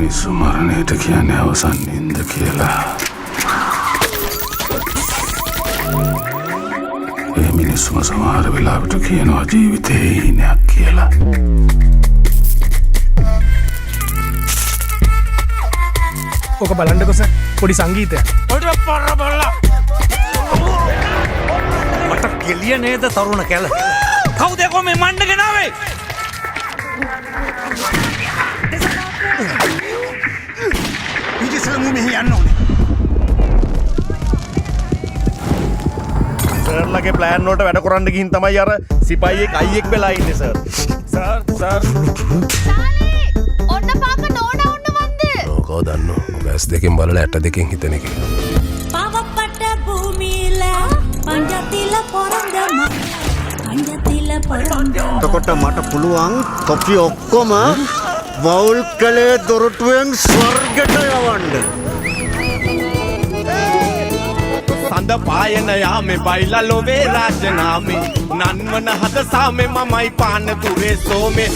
මිනිස්සු මරණයට කියන්නේ අවසන් නින්ද කියලා. ඒ මිනිස්සුම සමහර වෙලාවට කියනවා ජීවිතේ හීනයක් කියලා. ඕක බලන්නකො සර් පොඩි සංගීතයක්. ඔය පොර බලලා. මට කෙලිය නේද තරුණ කැල. කවුද කොහේ මණ්ඩගෙන ආවේ? ඉතින් මෙහි යන්න ඕනේ. සර්ලගේ ප්ලෑන් වලට වැඩ කරන්න ගිහින් තමයි අර සිපයියෙක් අයියෙක් වෙලා ඉන්නේ සර්. සර් තාලේ ඔන්න පාක නෝනා උන්න වන්ද. ඕකෝ දන්නෝ. බෑස් දෙකෙන් බලලා ඇට දෙකෙන් හිතන එක. පාවපට භූමිල පංජතිල පොරඳම පංජතිල පොරඳම. එතකොට මට පුළුවන් කොපි ඔක්කොම වවුල් කලේ දොරටුවෙන් ස්වර්ගයට යවන්න. සඳ පායන යාමේ බයිලා ලොවේ රාජනාමේ නන්වන හද සාමේ මමයි පාන තුරේ සෝමේ.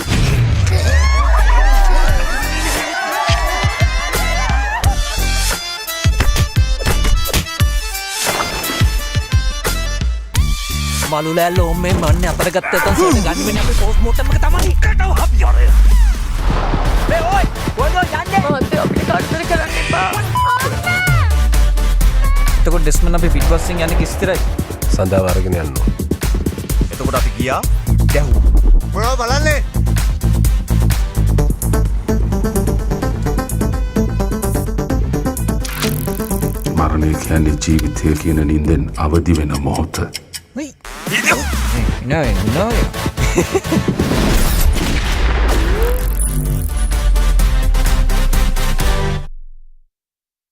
මලුලෑල්ල ඔම්මේ මන්නේ අතර ගත්ත තන් සෝනේ ගන්නෙ අපේ පෝස්ට් මෝටම් එක තමයි එකටව අපි යරේ. ඒ ඔයි කොහෙද යන්නේ? මහත්තයා අපිට කරදර කරන්න එපා. එතකොට ඩෙස්මන් අපි පිටපස්සෙන් යන්නේ කිස්තරයි. සඳහා වරගෙන යන්න. එතකොට අපි ගියා ගැහුවා. මොනවද බලන්නේ? මරණය කියන්නේ ජීවිතය කියන නින්දෙන් අවදි වෙන මොහොත. No.